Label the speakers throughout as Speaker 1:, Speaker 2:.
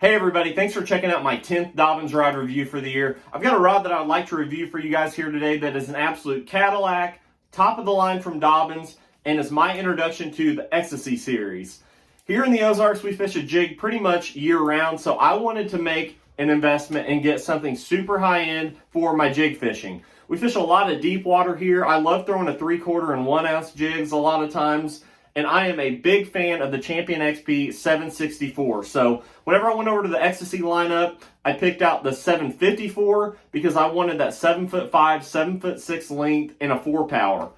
Speaker 1: Hey everybody, thanks for checking out my 10th Dobyns Rod review for the year. I've got a rod that I'd like to review for you guys here today that is an absolute Cadillac, top of the line from Dobyns, and is my introduction to the Xtasy series. Here in the Ozarks, we fish a jig pretty much year round, so I wanted to make an investment and get something super high end for my jig fishing. We fish a lot of deep water here. I love throwing a 3/4 and 1 ounce jigs a lot of times. And I am a big fan of the Champion XP 764. So whenever I went over to the Xtasy lineup, I picked out the 754 because I wanted that 7'5", 7'6" length and a 4-power.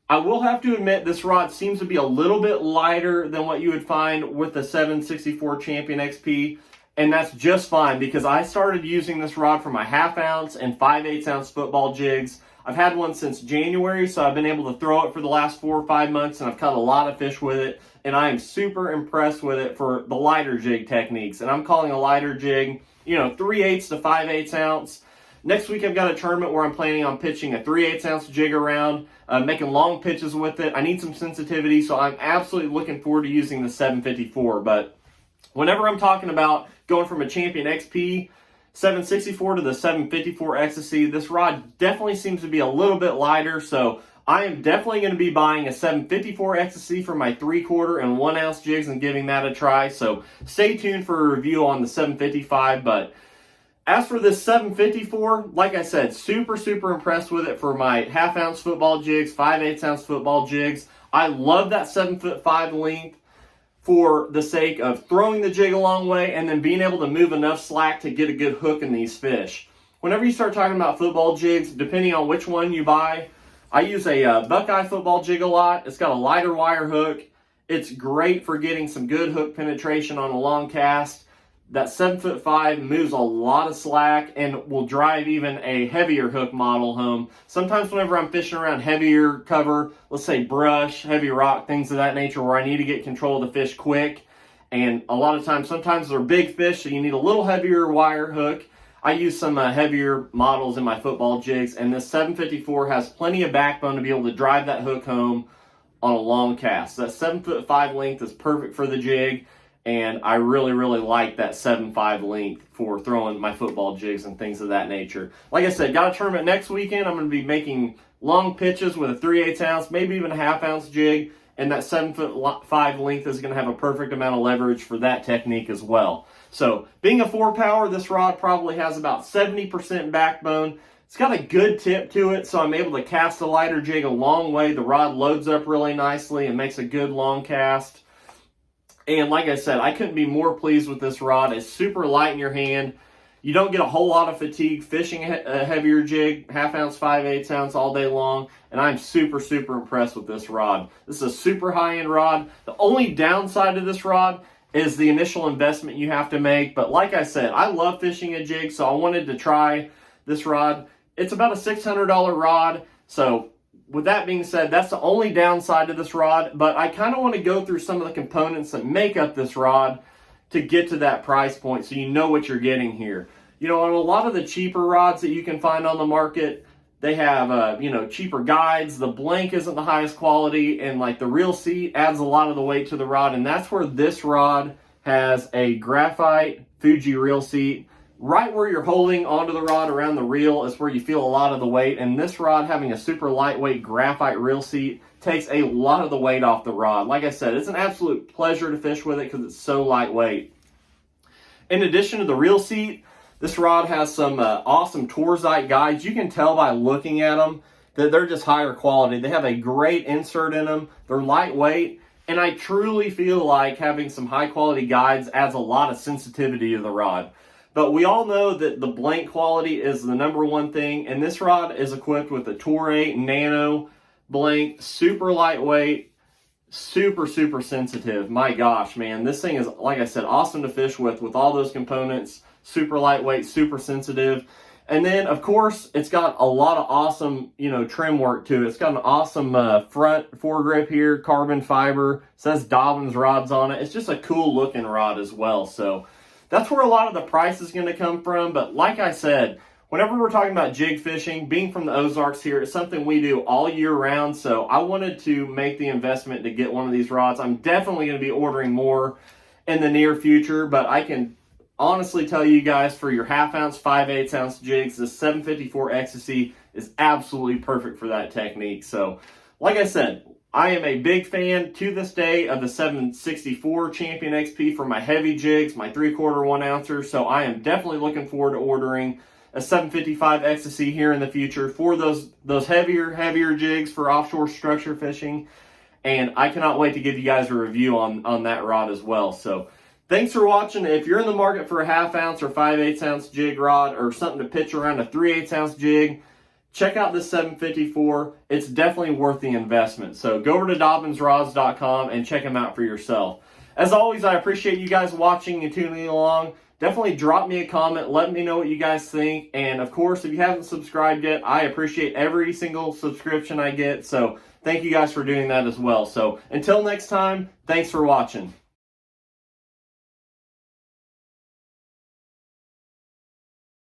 Speaker 1: I will have to admit this rod seems to be a little bit lighter than what you would find with the 764 Champion XP. And that's just fine because I started using this rod for my 1/2 ounce and 5/8 ounce football jigs. I've had one since January, so I've been able to throw it for the last 4 or 5 months, and I've caught a lot of fish with it, and I am super impressed with it for the lighter jig techniques. And I'm calling a lighter jig, 3/8 to 5/8 ounce. Next week, I've got a tournament where I'm planning on pitching a 3/8 ounce jig around, making long pitches with it. I need some sensitivity, so I'm absolutely looking forward to using the 754. But whenever I'm talking about going from a Champion XP 764 to the 754 Xtasy, this rod definitely seems to be a little bit lighter, so I am definitely going to be buying a 754 Xtasy for my 3/4 and 1 ounce jigs and giving that a try. So stay tuned for a review on the 755. But as for this 754, like I said, super impressed with it for my 1/2 ounce football jigs, 5/8 ounce football jigs. I love that 7'5" length for the sake of throwing the jig a long way and then being able to move enough slack to get a good hook in these fish. Whenever you start talking about football jigs, depending on which one you buy, I use a Buckeye football jig a lot. It's got a lighter wire hook. It's great for getting some good hook penetration on a long cast. That 7'5" moves a lot of slack and will drive even a heavier hook model home. Sometimes whenever I'm fishing around heavier cover, let's say brush, heavy rock, things of that nature where I need to get control of the fish quick, and a lot of times, sometimes they're big fish, so you need a little heavier wire hook. I use some heavier models in my football jigs, and this 754 has plenty of backbone to be able to drive that hook home on a long cast. That 7'5" length is perfect for the jig. And I really like that 7'5" length for throwing my football jigs and things of that nature. Like I said, got a tournament next weekend. I'm going to be making long pitches with a 3/8 ounce, maybe even a 1/2 ounce jig. And that 7'5" length is going to have a perfect amount of leverage for that technique as well. So being a 4-power, this rod probably has about 70% backbone. It's got a good tip to it, so I'm able to cast a lighter jig a long way. The rod loads up really nicely and makes a good long cast. And like I said, I couldn't be more pleased with this rod. It's super light in your hand. You don't get a whole lot of fatigue fishing a heavier jig, 1/2 ounce, 5/8 ounce all day long. And I'm super impressed with this rod. This is a super high-end rod. The only downside to this rod is the initial investment you have to make. But like I said, I love fishing a jig, so I wanted to try this rod. It's about a $600 rod, so with that being said, that's the only downside to this rod, but I kind of want to go through some of the components that make up this rod to get to that price point so you know what you're getting here. On a lot of the cheaper rods that you can find on the market, they have, cheaper guides. The blank isn't the highest quality, and like the reel seat adds a lot of the weight to the rod, and that's where this rod has a graphite Fuji reel seat. Right where you're holding onto the rod around the reel is where you feel a lot of the weight, and this rod having a super lightweight graphite reel seat takes a lot of the weight off the rod. Like I said, it's an absolute pleasure to fish with it because it's so lightweight. In addition to the reel seat, this rod has some awesome Torzite guides. You can tell by looking at them that they're just higher quality. They have a great insert in them. They're lightweight, and I truly feel like having some high quality guides adds a lot of sensitivity to the rod. But we all know that the blank quality is the #1 thing, and this rod is equipped with a Toray Nano blank, super lightweight, super sensitive. My gosh, man, this thing is, like I said, awesome to fish with all those components, super lightweight, super sensitive. And then, of course, it's got a lot of awesome, trim work to it. It's got an awesome front foregrip here, carbon fiber, says Dobyns Rods on it. It's just a cool looking rod as well, so that's where a lot of the price is going to come from. But like I said, whenever we're talking about jig fishing, being from the Ozarks here, it's something we do all year round. So I wanted to make the investment to get one of these rods. I'm definitely going to be ordering more in the near future, but I can honestly tell you guys, for your 1/2 ounce, 5/8 ounce jigs, the 754 Xtasy is absolutely perfect for that technique. So, like I said, I am a big fan to this day of the 764 Champion XP for my heavy jigs, my 3/4 1 ouncer. So I am definitely looking forward to ordering a 755 Xtasy here in the future for those heavier jigs for offshore structure fishing. And I cannot wait to give you guys a review on that rod as well. So thanks for watching. If you're in the market for a 1/2 ounce or 5/8 ounce jig rod, or something to pitch around a 3/8 ounce jig, check out this 754. It's definitely worth the investment. So go over to DobynsRods.com and check them out for yourself. As always, I appreciate you guys watching and tuning along. Definitely drop me a comment. Let me know what you guys think. And of course, if you haven't subscribed yet, I appreciate every single subscription I get. So thank you guys for doing that as well. So until next time, thanks for watching.